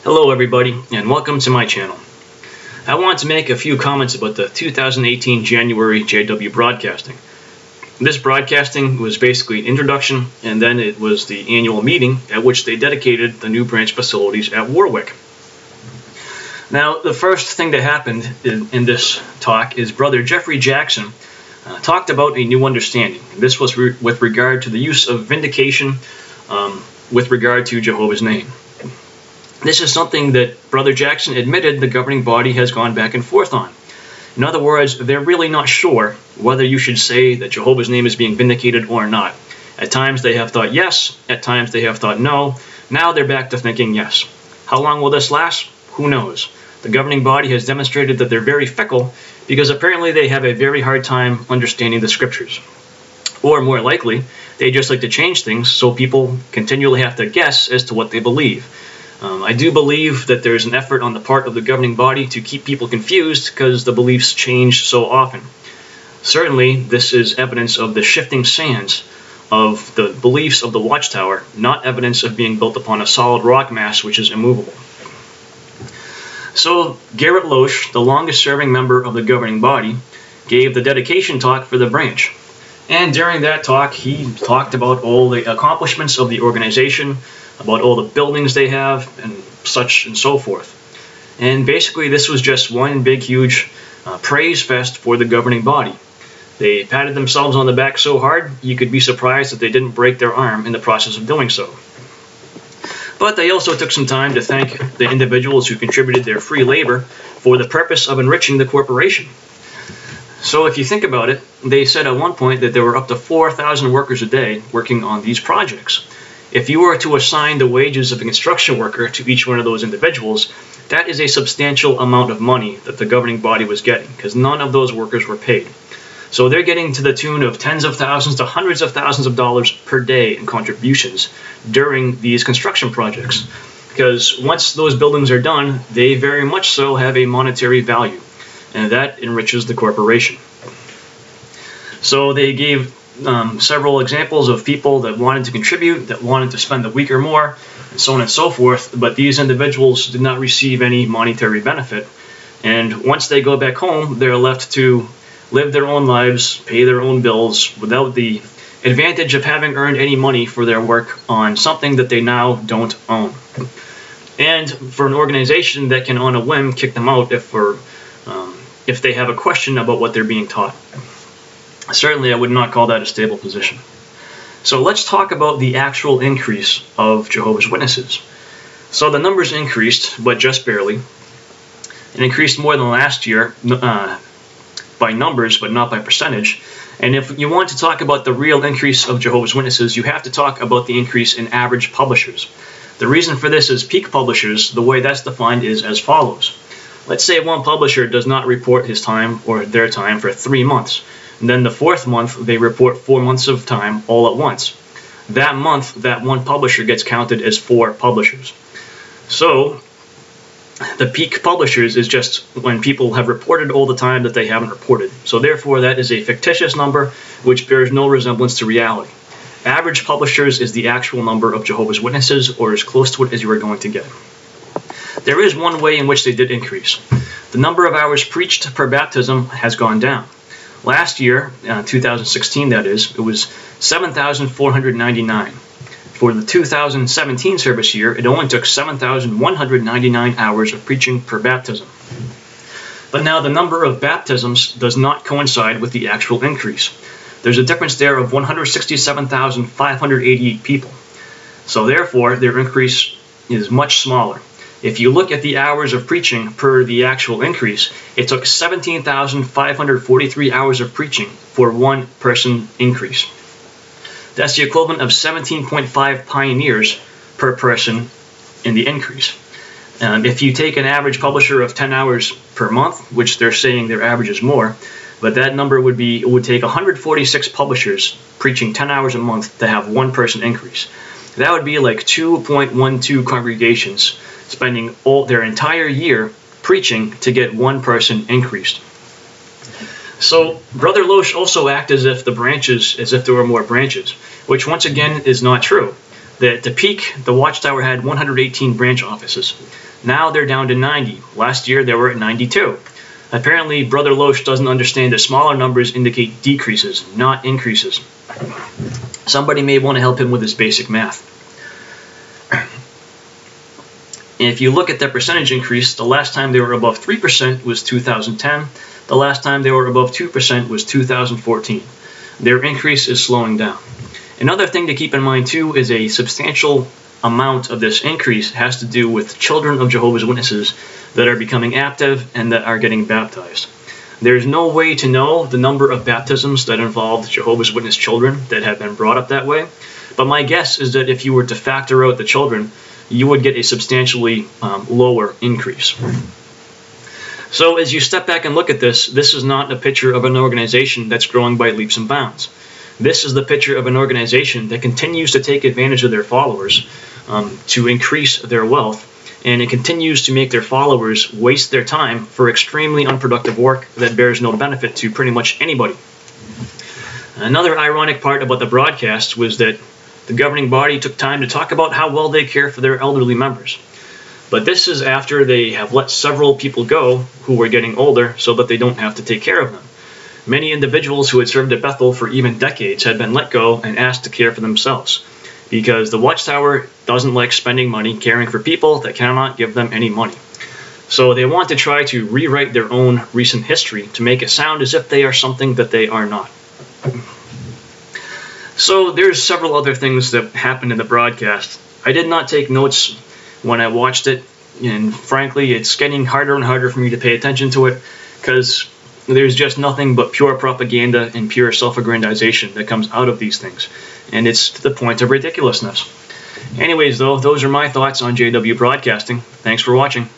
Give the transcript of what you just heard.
Hello everybody, and welcome to my channel. I want to make a few comments about the 2018 January JW broadcasting. This broadcasting was basically an introduction, and then it was the annual meeting at which they dedicated the new branch facilities at Warwick. Now, the first thing that happened in this talk is Brother Jeffrey Jackson talked about a new understanding. This was with regard to the use of vindication with regard to Jehovah's name. This is something that Brother Jackson admitted the governing body has gone back and forth on. In other words, they're really not sure whether you should say that Jehovah's name is being vindicated or not. At times they have thought yes, at times they have thought no. Now they're back to thinking yes. How long will this last? Who knows? The governing body has demonstrated that they're very fickle because apparently they have a very hard time understanding the scriptures. Or more likely, they just like to change things so people continually have to guess as to what they believe. I do believe that there's an effort on the part of the governing body to keep people confused because the beliefs change so often. Certainly, this is evidence of the shifting sands of the beliefs of the Watchtower, not evidence of being built upon a solid rock mass which is immovable. So, Garrett Loesch, the longest-serving member of the governing body, gave the dedication talk for the branch. And during that talk, he talked about all the accomplishments of the organization, about all the buildings they have, and such and so forth. And basically, this was just one big, huge praise fest for the governing body. They patted themselves on the back so hard, you could be surprised that they didn't break their arm in the process of doing so. But they also took some time to thank the individuals who contributed their free labor for the purpose of enriching the corporation. So if you think about it, they said at one point that there were up to 4,000 workers a day working on these projects. If you were to assign the wages of a construction worker to each one of those individuals, that is a substantial amount of money that the governing body was getting, because none of those workers were paid. So they're getting to the tune of tens of thousands to hundreds of thousands of dollars per day in contributions during these construction projects. Because once those buildings are done, they very much so have a monetary value, and that enriches the corporation. So they gave several examples of people that wanted to contribute, that wanted to spend a week or more, and so on and so forth, but these individuals did not receive any monetary benefit. And once they go back home, they're left to live their own lives, pay their own bills, without the advantage of having earned any money for their work on something that they now don't own. And for an organization that can on a whim kick them out if they have a question about what they're being taught. Certainly, I would not call that a stable position. So let's talk about the actual increase of Jehovah's Witnesses. So the numbers increased, but just barely. It increased more than last year by numbers, but not by percentage. And if you want to talk about the real increase of Jehovah's Witnesses, you have to talk about the increase in average publishers. The reason for this is peak publishers, the way that's defined is as follows. Let's say one publisher does not report his time or their time for 3 months. And then the 4th month, they report 4 months of time all at once. That month, that one publisher gets counted as 4 publishers. So the peak publishers is just when people have reported all the time that they haven't reported. So therefore, that is a fictitious number which bears no resemblance to reality. Average publishers is the actual number of Jehovah's Witnesses, or as close to it as you are going to get. There is one way in which they did increase. The number of hours preached per baptism has gone down. Last year, 2016 that is, it was 7,499. For the 2017 service year, it only took 7,199 hours of preaching per baptism. But now the number of baptisms does not coincide with the actual increase. There's a difference there of 167,588 people. So therefore, their increase is much smaller. If you look at the hours of preaching per the actual increase, it took 17,543 hours of preaching for one person increase. That's the equivalent of 17.5 pioneers per person in the increase. If you take an average publisher of 10 hours per month, which they're saying their average is more, but that number would take 146 publishers preaching 10 hours a month to have one person increase. That would be like 2.12 congregations spending their entire year preaching to get one person increased. So Brother Loesch also acted as if there were more branches, which once again is not true. At the peak, the Watchtower had 118 branch offices. Now they're down to 90. Last year they were at 92. Apparently, Brother Loesch doesn't understand that smaller numbers indicate decreases, not increases. Somebody may want to help him with his basic math. If you look at their percentage increase, the last time they were above 3% was 2010. The last time they were above 2% was 2014. Their increase is slowing down. Another thing to keep in mind too is a substantial amount of this increase has to do with children of Jehovah's Witnesses that are becoming active and that are getting baptized. There's no way to know the number of baptisms that involved Jehovah's Witness children that have been brought up that way, but my guess is that if you were to factor out the children, you would get a substantially lower increase. So as you step back and look at this, this is not a picture of an organization that's growing by leaps and bounds. This is the picture of an organization that continues to take advantage of their followers to increase their wealth, and it continues to make their followers waste their time for extremely unproductive work that bears no benefit to pretty much anybody. Another ironic part about the broadcast was that the governing body took time to talk about how well they care for their elderly members. But this is after they have let several people go who were getting older so that they don't have to take care of them. Many individuals who had served at Bethel for even decades had been let go and asked to care for themselves, because the Watchtower doesn't like spending money caring for people that cannot give them any money. So they want to try to rewrite their own recent history to make it sound as if they are something that they are not. So there's several other things that happened in the broadcast. I did not take notes when I watched it, and frankly it's getting harder and harder for me to pay attention to it because there's just nothing but pure propaganda and pure self-aggrandization that comes out of these things, and it's to the point of ridiculousness. Anyways though, those are my thoughts on JW Broadcasting. Thanks for watching.